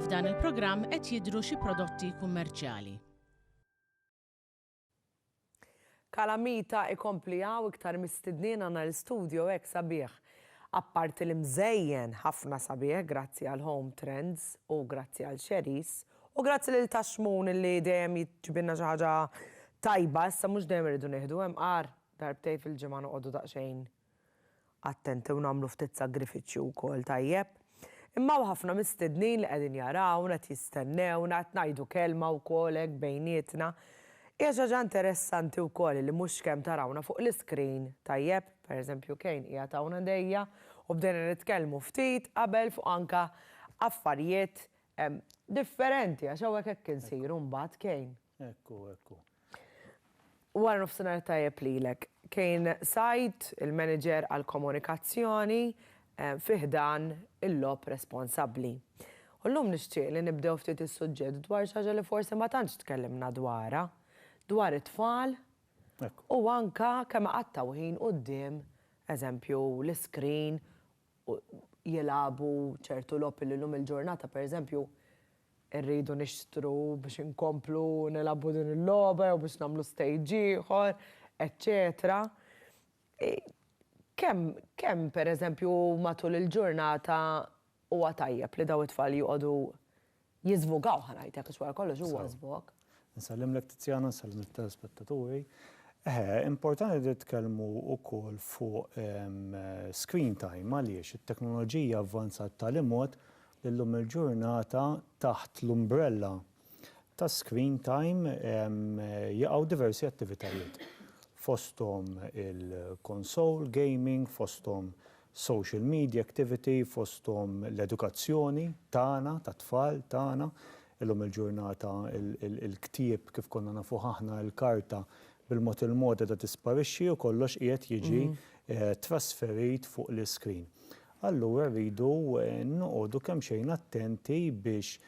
f'dan il-programm qed jidhru xi prodotti kummerċjali. Kalamita ikompli hawn iktar mistednien għandna l-studio hekk sabiħ. Apparti li mżejjen ħafna sabiħ grazzi għal Home Trends u grazzi għal Xeris u grazzi lil Taxmun li dejjem jiġbinna xi ħaġa tajba, issa mhux dejjem irridu nieħdu hemm qar darbtej fil-ġimgħa noqogħdu daqsxejn attenti u nagħmlu ftit sagrifiċċju wkoll tajjeb. Imma ħafna mistednin li qegħdin jarawna qed jistennewna qed ngħidu kelma wkoll hekk bejnietna. Hija xi ħaġa interessanti wkoll li mhux kemm tarawna fuq l-iskrin tajjeb, pereżempju Kejn qiegħed hawn għaddejja u bdejna nitkellmu ftit qabel fuq anke affarijiet differenti għax hawnhekk hekk insiru mbagħad Kejn. Ekku. Wara nofsinhar tajjeb lilek. Kejn Sajt, il-manager għall-komunikazzjoni fih dan il-lob responsabbli. U llum nixtieq li nibdew ftit is-suġġett dwar xi ħaġa li forsi ma tantx tkellimna dwarha, dwar it-tfal u anke kemm qattaw ħin quddiem eżempju l-iskrin jilagħbu ċertu lob li llum il-ġurnata pereżempju irridu nixtru biex inkomplu nilagħbu din il-logħba jew biex nagħmlu stage ieħor, eċċetera. Kemm pereżempju matul il-ġurnata huwa tajjeb li daw it-tfal joqogħdu jiżvugaw ħanajtek għax wara kollox huwa żvog. Nsallimlek Tiziana, nsallim il-telespettaturi. Importanti li nitkellmu wkoll fuq screen time għaliex it-teknoloġija avvanzat tal-imod li llum il-ġurnata taħt l-umbrella ta' screen time jaqgħu diversi attivitajiet. Fosthom il-console gaming, fosthom social media activity, fosthom l-edukazzjoni tagħna, tat-tfal tagħna, illum il-ġurnata il-ktieb kif konna nafu aħna l-karta bil-mod il-moda ta' tisparixxi u kollox qiegħed jiġi trasferit fuq l-iskrin. Allura rridu noqogħdu kemm xejn attenti biex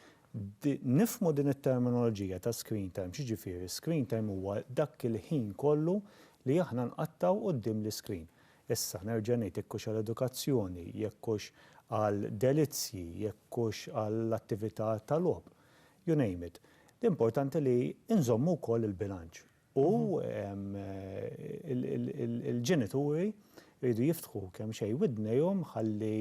nifhmu din it-terminoloġija ta' screen time. X'jiġifieri screen time huwa dak il-ħin kollu li aħna nqattaw quddiem l-iskrin. Issa nerġa' ngħid jekkux għall-edukazzjoni, jekkux għal delizzi, jekkux għall-attività tal-logħob. You name it. L-importanti li nżommu wkoll il-bilanċ. U il-ġenituri jridu jiftħu kemm xejn widnejhom ħalli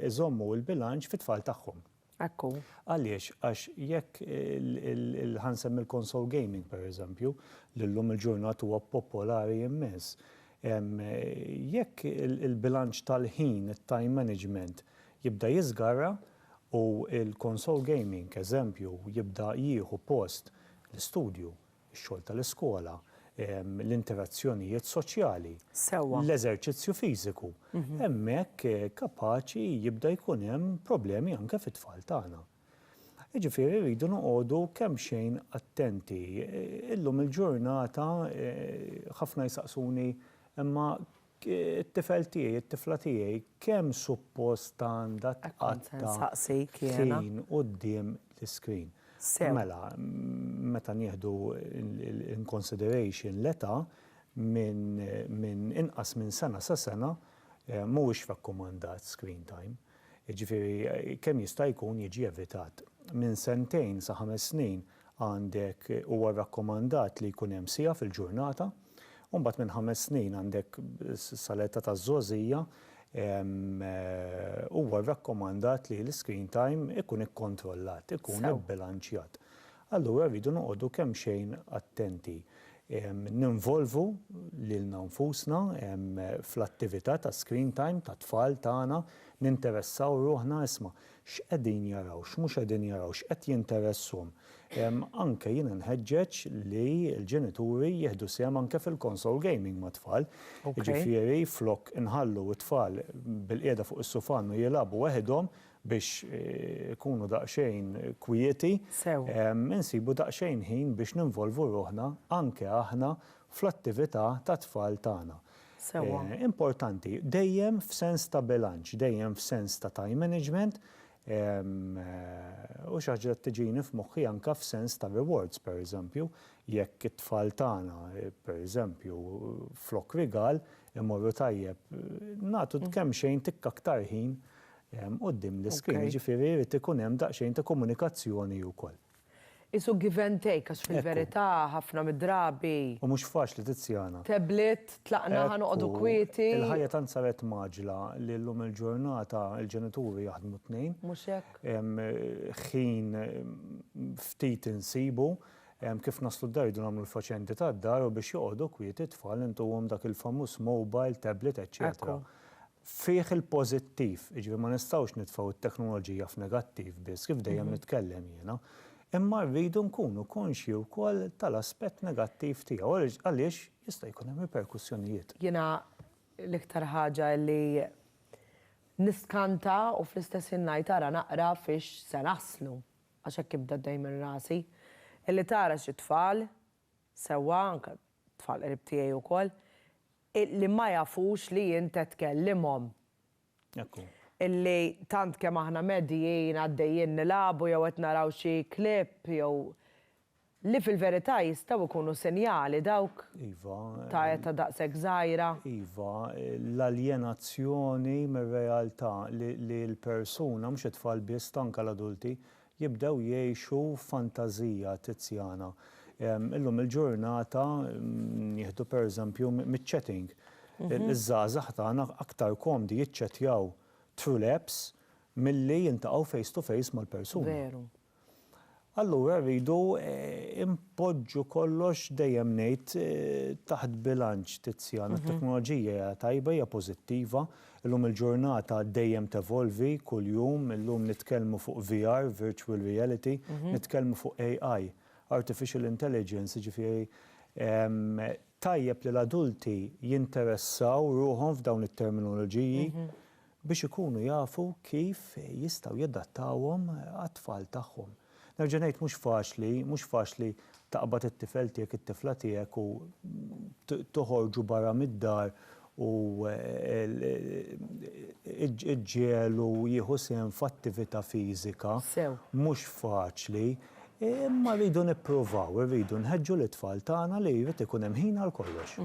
iżommu l-bilanċ fit-tfal tagħhom. Ekku. Għaliex, għax jekk il-ħansem il-console gaming, pereżempju, li llum il-ġurnat huwa popolari immens, jekk il-bilanċ tal-ħin, il-time management, jibda jiżgarra u il-console gaming, eżempju, jibda jieħu post l-istudju, ix-xogħol tal-iskola, l-interazzjonijiet soċjali, l-eżerċizzju fiżiku. Hemmhekk kapaċi jibda jkun hemm problemi anke fit-tfal tagħna. Jiġifieri rridu noqogħdu kemm xejn attenti. Illum il-ġurnata ħafna jsaqsuni imma it-tifel tiegħi, it-tifla tiegħi kemm suppost għandha tqatta' ħin quddiem l-iskrin. Mela, meta nieħdu in consideration l-età minn inqas minn sena sa sena mhuwiex rakkomandat screen time. Jiġifieri kemm jista' jkun jiġi evitat. Minn 2 sa 5 snin għandek huwa rakkomandat li jkun hemm siegħa fil-ġurnata, u mbagħad minn 5 snin għandek sal-età taż-żgħożija huwa rrakkomandat li l-screen time ikun ikkontrollat, ikun ibbilanċjat. Allura rridu noqogħdu kemm xejn attenti. Ninvolvu lilna nfusna fl-attività ta' screen time ta' tfal tagħna, ninteressaw ruħna isma' x'qegħdin jaraw, x'mhux qegħdin jaraw, x'qed jinteressahom. Anke jien nħeġġeġ li l-ġenituri jieħdu sehem anke fil-console gaming ma' tfal. Jiġifieri flok inħallu t-tfal bil-qiegħda fuq is-sufan u jilagħbu waħedhom biex ikunu daqsxejn kwieti, insibu daqsxejn ħin biex ninvolvu ruħna anke aħna fl-attività ta' tfal tagħna. Importanti, dejjem f'sens ta' bilanċ, dejjem f'sens ta' time management, u xi ħaġa tiġini f'moħħi anke f'sens ta' rewards, pereżempju, jekk it-tfal tagħna, pereżempju, flok rigal imorru tajjeb, nagħtu kemm xejn tikk aktar ħin qudiem l-iskrin, Okay. ġifieri jrid ikun hemm daqsxejn ta' komunikazzjoni wkoll. Isu give and take, għax fil-verità ħafna mid-drabi. U mhux faċli Tiziana. Tablet, tlaqna ħanoqogħdu kwieti. Il-ħajja tant saret maġla li llum il-ġurnata il-ġenituri jaħdmu tnejn. Mhux hekk. Ħin ftit insibu, kif naslu d-dar jdu nagħmlu l-faċenti tad-dar u biex joqogħdu kwieti tfal intuhom dak il-famuż mobile, tablet, eċċetera. Fih il-pożittiv, jiġifieri ma nistgħux nitfgħu t-teknoloġija f'negattiv biss, kif dejjem nitkellem jiena. Imma rridu nkunu konxji wkoll tal-aspett negattiv tiegħu għaliex jista' jkun hemm riperkussjonijiet. Jiena l-iktar ħaġa li niskanta u fl-istess ngħid tara naqra fiex se naslu għax hekk ibda dejjem rasi. Illi tara xi tfal sewwa anke tfal qrib tiegħi wkoll li ma jafux li inti tkellimhom. Illi tant kemm aħna medjin għaddejjin nilagħbu jew qed naraw xi klip jew li fil-verità jistgħu jkunu sinjali dawk ta' ta' daqshekk żgħira. Iva, l-aljenazzjoni mir-realtà li l-persuna mhux it-tfal biss anke l-adulti jibdew jgħixu fantażija Tiziana. Illum il-ġurnata nieħdu pereżempju mit-chatting. Iż-żgħażagħ tagħna aktar komdi jiċċettjaw through apps milli jintaqgħu face to face mal-persuna. Veru. Allura rridu impoġġu kollox dejjem ngħid taħt bilanċ Tiziana. It-teknoloġija hija tajba, hija pożittiva, illum il-ġurnata dejjem tevolvi kuljum, illum nitkellmu fuq VR, virtual reality, nitkellmu fuq AI, artificial intelligence, ġifieri tajjeb li l-adulti jinteressaw ruħhom f'dawn it-terminoloġiji biex ikunu jafu kif jistgħu jadattawhom għat-tfal tagħhom. Nerġa' ngħid mhux faċli taqbad it-tifel tiegħek it-tifla tiegħek u toħorġu barra mid-dar u iġġielu jieħu sehem f'attività fiżika. Mhux faċli. Imma rridu nippruvaw, rridu nħeġġu l-itfal tagħna li jrid ikun hemm ħin għal kollox.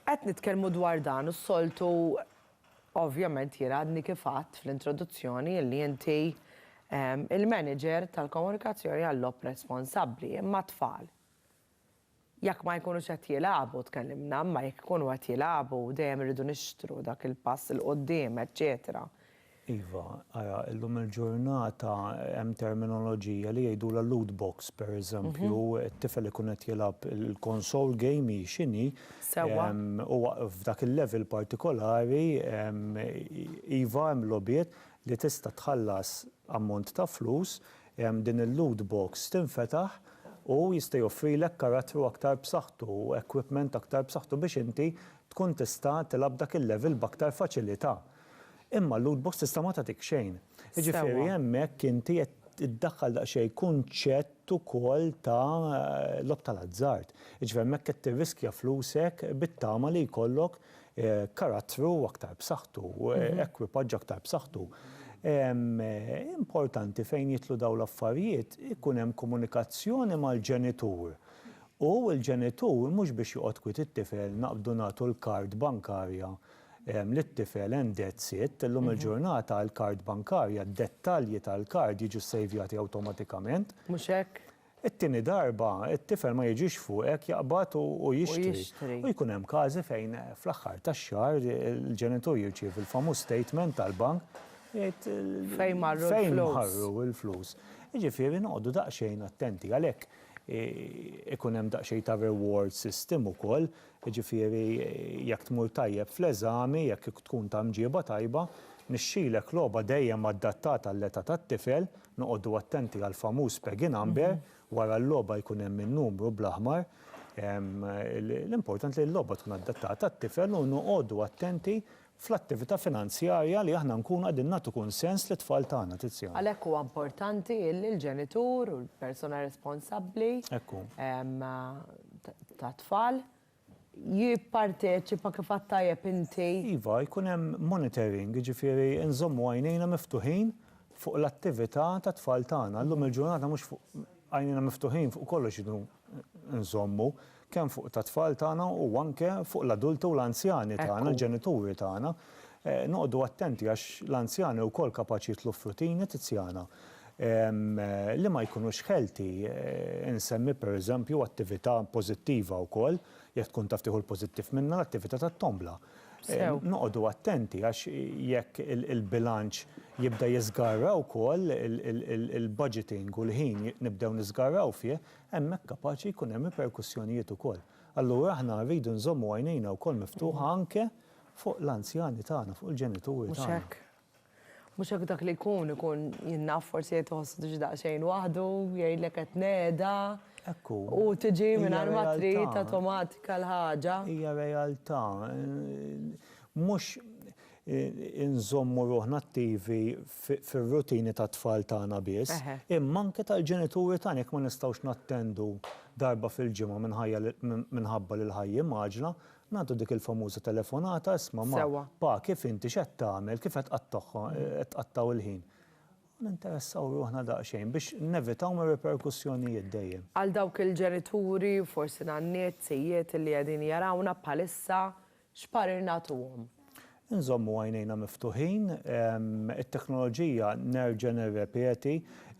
Qed nitkellmu dwar dan, is-soltu ovvjament jiradni kif għadt fl-introduzzjoni li inti il-manager tal-komunikazzjoni għall-lob responsabbli, imma tfal. Jekk ma jkunux qed jilagħbu tkellimna, imma jekk ikunu qed jilagħbu dejjem irridu nixtru dak il-pass il qudiem, eċċetera. Iva, ara, illum il-ġurnata hemm terminoloġija li jgħidula loot box, pereżempju, it-tifel ikun qed jilgħab il-console game x'inhi. U f'dak il-level partikolari iva hemm logħbiet li tista' tħallas ammont ta' flus, din il-loot box tinfetaħ u jista' joffrilek karattru aktar b'saħħtu, equipment aktar b'saħħtu biex inti tkun tista' tilgħab dak il-level b'aktar faċilità. Imma l-loot box tista' ma tagħtik xejn. Jiġifieri hemmhekk inti qed iddaħħal daqsxejn kunċett ukoll ta' lob tal-azzard. Jiġifieri hemmhekk qed tirriskja flusek bit-tama li jkollok karattru aktar b'saħħtu, ekwipaġġ aktar b'saħħtu. Importanti fejn jitlu dawn l-affarijiet ikun hemm komunikazzjoni mal-ġenitur. U l-ġenitur mhux biex joqgħod kwiet it-tifel naqbdu nagħtu l-kard bankarja l-tifel hemm dead-sit, illum il-ġurnata l-kard bankarja, d-dettalji tal-kard jiġu ssejvjati awtomatikament. Mhux hekk? It-tieni darba, it-tifel ma jiġix fuqek jaqbad u jixtri. U jkun hemm każi fejn fl-aħħar tax-xahar il-ġenitur jirċiev il-famuż statement tal-bank fejn marru l-flus. Jiġifieri noqogħdu daqsxejn attenti għalhekk ikun hemm daqsxejn ta' reward system ukoll, jiġifieri jekk tmur tajjeb fl-eżami, jekk tkun ta' mġieba tajba, nixxilek logħba dejjem adattata għall-età tat-tifel, noqogħdu attenti għall-famuż peggy number, wara l-logħba jkun hemm in-numru bl-aħmar. L-importanti li l-logħba tkun adattata għat-tifel u noqogħdu attenti fl-attività finanzjarja li aħna nkunu qegħdin nagħtu kunsens li tfal tagħna Tiziana. Għalhekk huwa importanti li l-ġenitur u l-persuna responsabbli ta' tfal jipparteċipa kif għattajjeb inti. Iva, jkun hemm monitoring, jiġifieri nżommu għajnejna miftuħin fuq l-attività ta' tfal tagħna. Llum il-ġurnata mhux fuq għajnejna miftuħin fuq kollox idu nżommu, kemm fuq ta' tfal tagħna u anke fuq l-adulti u l-anzjani tagħna, il-ġenituri tagħna. noqogħdu attenti għax l-anzjani wkoll kapaċi jitlu frutini tizzjana li ma jkunux healthy. Insemmi pereżempju attività pożittiva wkoll, jekk tkun taf tieħu l-pożittiv minnha l-attività tat-tombla. Noqogħdu attenti għax jekk il-bilanċ jibda jiżgarra wkoll il-budgeting u l-ħin nibdew niżgarraw fih, hemmhekk kapaċi jkun hemm reperkussjonijiet ukoll. Allura aħna rridu nżommu għajnejna wkoll miftuħa anke fuq l-anzjani tagħna, fuq il-ġenituri tagħna. Mhux hekk dak li jkun jinnaf forsi qed iħossu daqsxejn waħdu, jgħidlek qed neda. Ekku. U tiġi mingħajr ma trid awtomatika l-ħaġa. Hija realtà. Mhux inżommu ruħna attivi fir-rutini tat-tfal tagħna biss, imma anke tal-ġenituri tagħna jekk ma nistgħux nattendu darba fil-ġimgħa minħabba li l-ħajja maġla, nagħtu dik il-famuża telefonata isma' ma' pa kif inti x'qed tagħmel, kif qed tqattaw il-ħin. Ninteressaw ruħna daqsxejn biex nevitaw me reperkussjonijiet dejjem. Għal dawk il-ġenituri, forsi nanniet, sejjiet li qegħdin jarawna bħalissa x'parir nagħtuhom. Nżommu għajnejna miftuħin, it-teknoloġija nerġa' nirrepeti,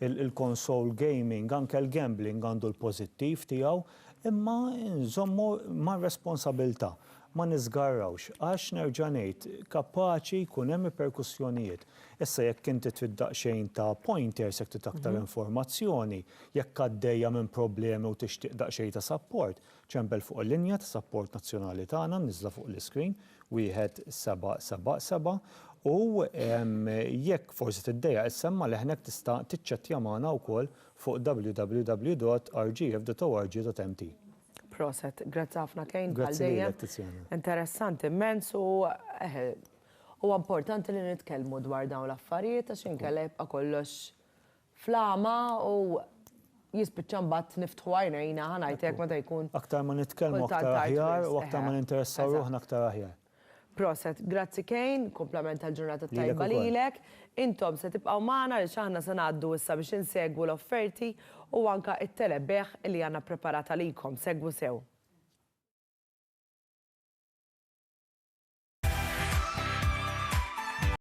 il-console gaming, anke l-gambling għandu l-pożittiv tiegħu, imma nżommu ma' responsabilità, ma niżgarrawx, għax nerġa' ngħid kapaċi jkun hemm reperkussjonijiet. Issa jekk inti trid daqsxejn ta' pointers jekk trid aktar informazzjoni, jekk għaddejja minn problemi u tixtieq daqsxejn ta' support, ċempel fuq il-linja ta' support nazzjonali tagħna niżla fuq l-iskrin 1777 u jekk forsi tiddejja issemma leħnek tista' tiċċettja magħna wkoll fuq www.rgf.org.mt. Proset, grazzi ħafna Kejn Grazzi bħal-dejjem. lilek, Tiziana. Interessanti immens u importanti li nitkellmu dwar dawn l-affarijiet għax inkella jibqa' kollox flama u jispiċċa mbagħad niftħu għajnejna ħanajtek meta jkun. Aktar ma nitkellmu aktar aħjar u aktar ma ninteressaw ruħna aktar aħjar. Proset, grazzi Kejn, komplement tal-ġurnata tajba lilek. Intom se tibqgħu magħna li aħna se ngħaddu issa biex insegwu l-offerti u anke it-telebeħ li għandna preparata likom. Segwu sew.